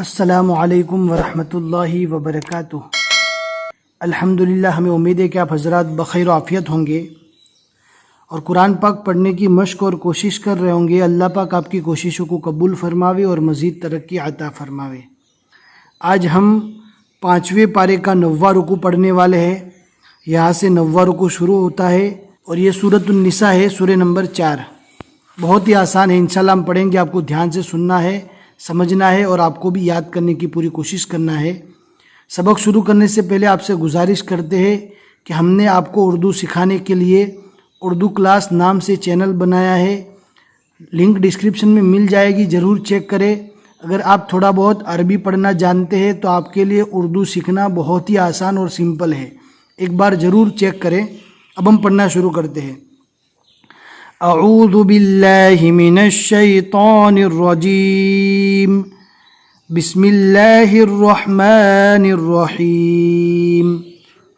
السلام علیکم ورحمۃ اللہ وبرکاتہ۔ الحمدللہ، ہمیں امید ہے کہ آپ حضرات بخیر و عافیت ہوں گے اور قرآن پاک پڑھنے کی مشق اور کوشش کر رہے ہوں گے۔ اللہ پاک آپ کی کوششوں کو قبول فرماوے اور مزید ترقی عطا فرماوے۔ آج ہم 5ویں پارے کا 9واں رکوع پڑھنے والے ہیں۔ یہاں سے 9واں رکوع شروع ہوتا ہے اور یہ سورۃ النساء ہے، سورہ نمبر 4۔ بہت ہی آسان ہے، انشاءاللہ ہم پڑھیں گے، آپ کو دھیان سے سننا ہے، سمجھنا ہے اور آپ کو بھی یاد کرنے کی پوری کوشش کرنا ہے۔ سبق شروع کرنے سے پہلے آپ سے گزارش کرتے ہیں کہ ہم نے آپ کو اردو سکھانے کے لیے اردو کلاس نام سے چینل بنایا ہے، لنک ڈسکرپشن میں مل جائے گی، ضرور چیک کریں۔ اگر آپ تھوڑا بہت عربی پڑھنا جانتے ہیں تو آپ کے لیے اردو سیکھنا بہت ہی آسان اور سمپل ہے، ایک بار ضرور چیک کریں۔ اب ہم پڑھنا شروع کرتے ہیں۔ اعوذ باللہ من الشیطان الرجیم، بسم اللہ الرحمن الرحیم۔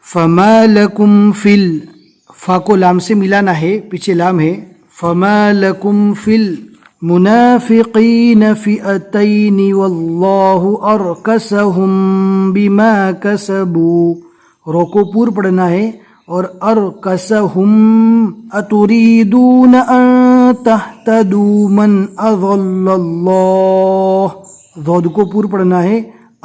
فما لکم فی فا کو لام سے ملانا ہے، پیچھے لام ہے۔ فما لکم فی المنافقین فئتین واللہ ارکسہم بما کسبوا، رو کو پور پڑھنا ہے اور ارکسہم اتریدون ان تہتدوا من اضل اللہ، ضاد کو پور پڑھنا ہے،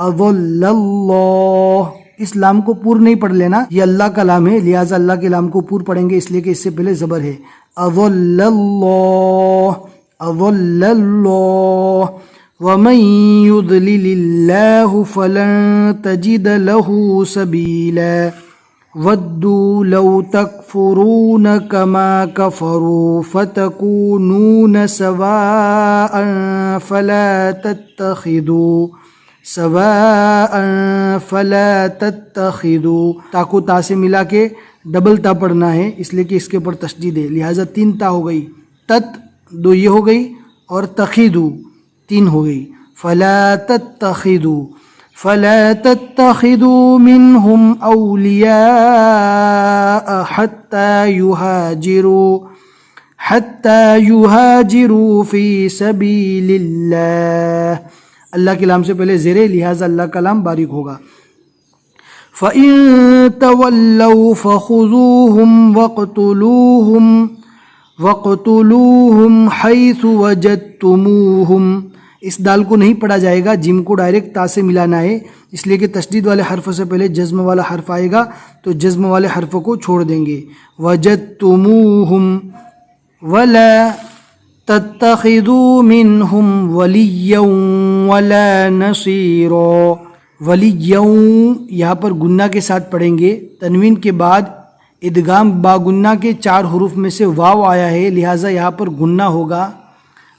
اضل اللہ، اس لام کو پور نہیں پڑھ لینا، یہ اللہ کا لام ہے، لہٰذا اللہ کے لام کو پور پڑھیں گے، اس لیے کہ اس سے پہلے زبر ہے۔ اضل اللہ، اضل اللہ، ومن یضلل اللہ فلن تجد له سبیلا، ودوا لو تکفرون کما کفروا فتکونون سواء فلا تتخذوا تا کو تا سے ملا کے ڈبل تا پڑھنا ہے، اس لیے کہ اس کے اوپر تشدید ہے، لہٰذا 3 تا ہو گئی، تت 2 یہ ہو گئی اور تخیدو 3 ہو گئی۔ فلا تتخذوا منهم اولیاء حتی یہاجروا فی سبیل اللہ، اللہ کے لام سے پہلے زیر ہے، لہٰذا اللہ کا لام باریک ہوگا۔ فَإِن تَوَلَّوْا فَخُذُوهُمْ وَاقْتُلُوهُمْ حَيْثُ وَجَدتُّمُوهُمْ، اس دال کو نہیں پڑھا جائے گا، جیم کو ڈائریکٹ تا سے ملانا ہے، اس لیے کہ تشدید والے حرف سے پہلے جزم والا حرف آئے گا تو جزم والے حرف کو چھوڑ دیں گے۔ وَجَدتُّمُوهُمْ وَلَا تَتَّخِذُوا مِنْهُمْ وَلِيًّا وَلَا نَصِيرًا، وَلِيًّا یہاں پر گنہ کے ساتھ پڑھیں گے، تنوین کے بعد ادغام با گنہ کے 4 حروف میں سے واو آیا ہے، لہٰذا یہاں پر گنہ ہوگا۔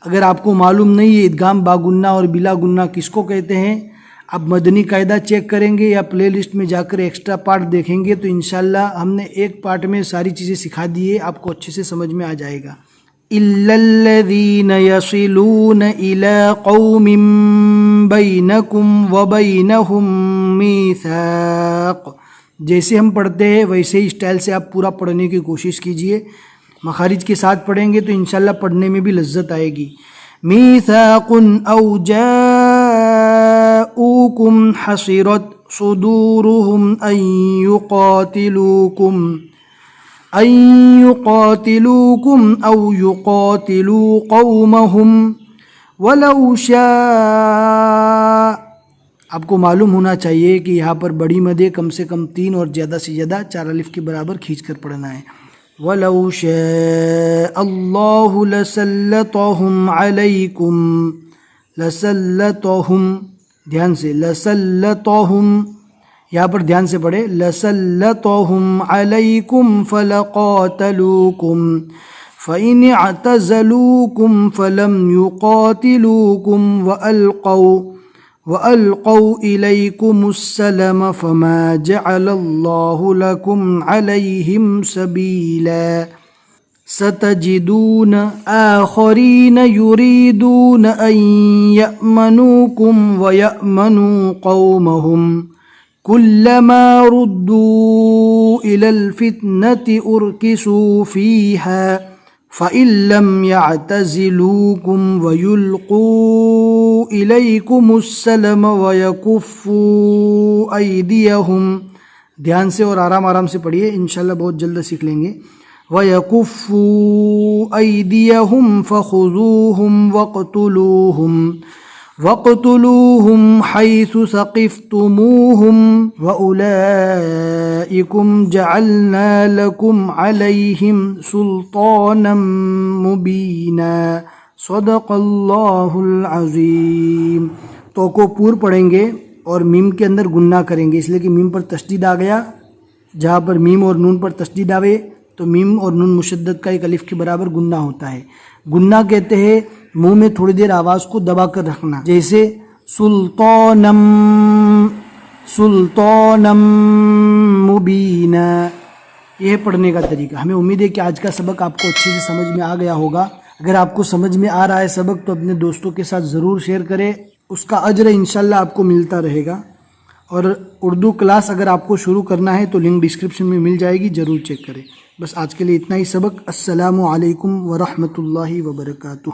اگر آپ کو معلوم نہیں ہے ادغام با گنہ اور بلا گنہ کس کو کہتے ہیں، آپ مدنی قاعدہ چیک کریں گے یا پلے لسٹ میں جا کر ایکسٹرا پارٹ دیکھیں گے تو انشاءاللہ ہم نے ایک پارٹ میں ساری چیزیں سکھا دی ہے، آپ کو اچھے سے سمجھ میں آ جائے گا۔ إِلَّا الَّذِينَ يَصِلُونَ إِلَىٰ قَوْمٍ بَيْنَكُمْ وَبَيْنَهُمْ مِيثَاقٌ، جیسے ہم پڑھتے ہیں ویسے ہی اسٹائل سے آپ پورا پڑھنے کی کوشش کیجئے، مخارج کے ساتھ پڑھیں گے تو انشاءاللہ پڑھنے میں بھی لذت آئے گی۔ میثاق او جاؤکم حصرت صدورهم ان يقاتلوكم او يقاتلوا قومهم ولو شاء، آپ کو معلوم ہونا چاہیے کہ یہاں پر بڑی مدیں کم سے کم 3 اور زیادہ سے زیادہ 4 الف کے برابر کھینچ کر پڑھنا ہے۔ وَلَوْ شَاءَ اللَّهُ لَسَلَّطَهُمْ عَلَيْكُمْ، لَسَلَّطَهُمْ دھیان سے، لَسَلَّطَهُمْ یہاں پر دھیان سے پڑھے، لَسَلَّطَهُمْ عَلَيْكُمْ فَلَقَاتَلُوكُمْ فَإِنِ اعْتَزَلُوكُمْ فَلَمْ يُقَاتِلُوكُمْ وَأَلْقَوْا إِلَيْكُمُ السَّلَمَ فَمَا جَعَلَ اللَّهُ لَكُمْ عَلَيْهِمْ سَبِيلًا، سَتَجِدُونَ آخَرِينَ يُرِيدُونَ أَن يَأْمَنُوكُمْ وَيَأْمَنُوا قَوْمَهُمْ كُلَّمَا رُدُّوا إِلَى الْفِتْنَةِ أُرْكِسُوا فِيهَا فَإِن لَّمْ يَعْتَزِلُوكُمْ وَيُلْقُوا إِلَيْكُمُ السَّلَمَ وَيَكُفُّوا أَيْدِيَهُمْ، دھیان سے اور آرام سے پڑھیے، انشاءاللہ بہت جلد سیکھ لیں گے. وَيَكُفُّوا أَيْدِيَهُمْ فَخُذُوهُمْ وَاقْتُلُوهُمْ حَيْثُ ثَقِفْتُمُوهُمْ وَأُولَئِكُمْ جَعَلْنَا لَكُمْ عَلَيْهِمْ سُلْطَانًا مُبِينًا. صدق اللہ العظیم. تو کو پور پڑھیں گے اور میم کے اندر گننا کریں گے، اس لیے کہ میم پر تشدید آ گیا. جہاں پر میم اور نون پر تشدید آوے تو میم اور نون مشدد کا ایک الف کے برابر گننا ہوتا ہے. گننا کہتے ہیں منہ میں تھوڑی دیر آواز کو دبا کر رکھنا، جیسے سلطانم مبینہ. یہ پڑھنے کا طریقہ. ہمیں امید ہے کہ آج کا سبق آپ کو اچھے سے سمجھ میں آ گیا ہوگا. اگر آپ کو سمجھ میں آ رہا ہے سبق تو اپنے دوستوں کے ساتھ ضرور شیئر کریں، اس کا اجر انشاءاللہ آپ کو ملتا رہے گا. اور اردو کلاس اگر آپ کو شروع کرنا ہے تو لنک ڈسکرپشن میں مل جائے گی، ضرور چیک کریں. بس آج کے لیے اتنا ہی سبق. السلام علیکم ورحمۃ اللہ وبرکاتہ.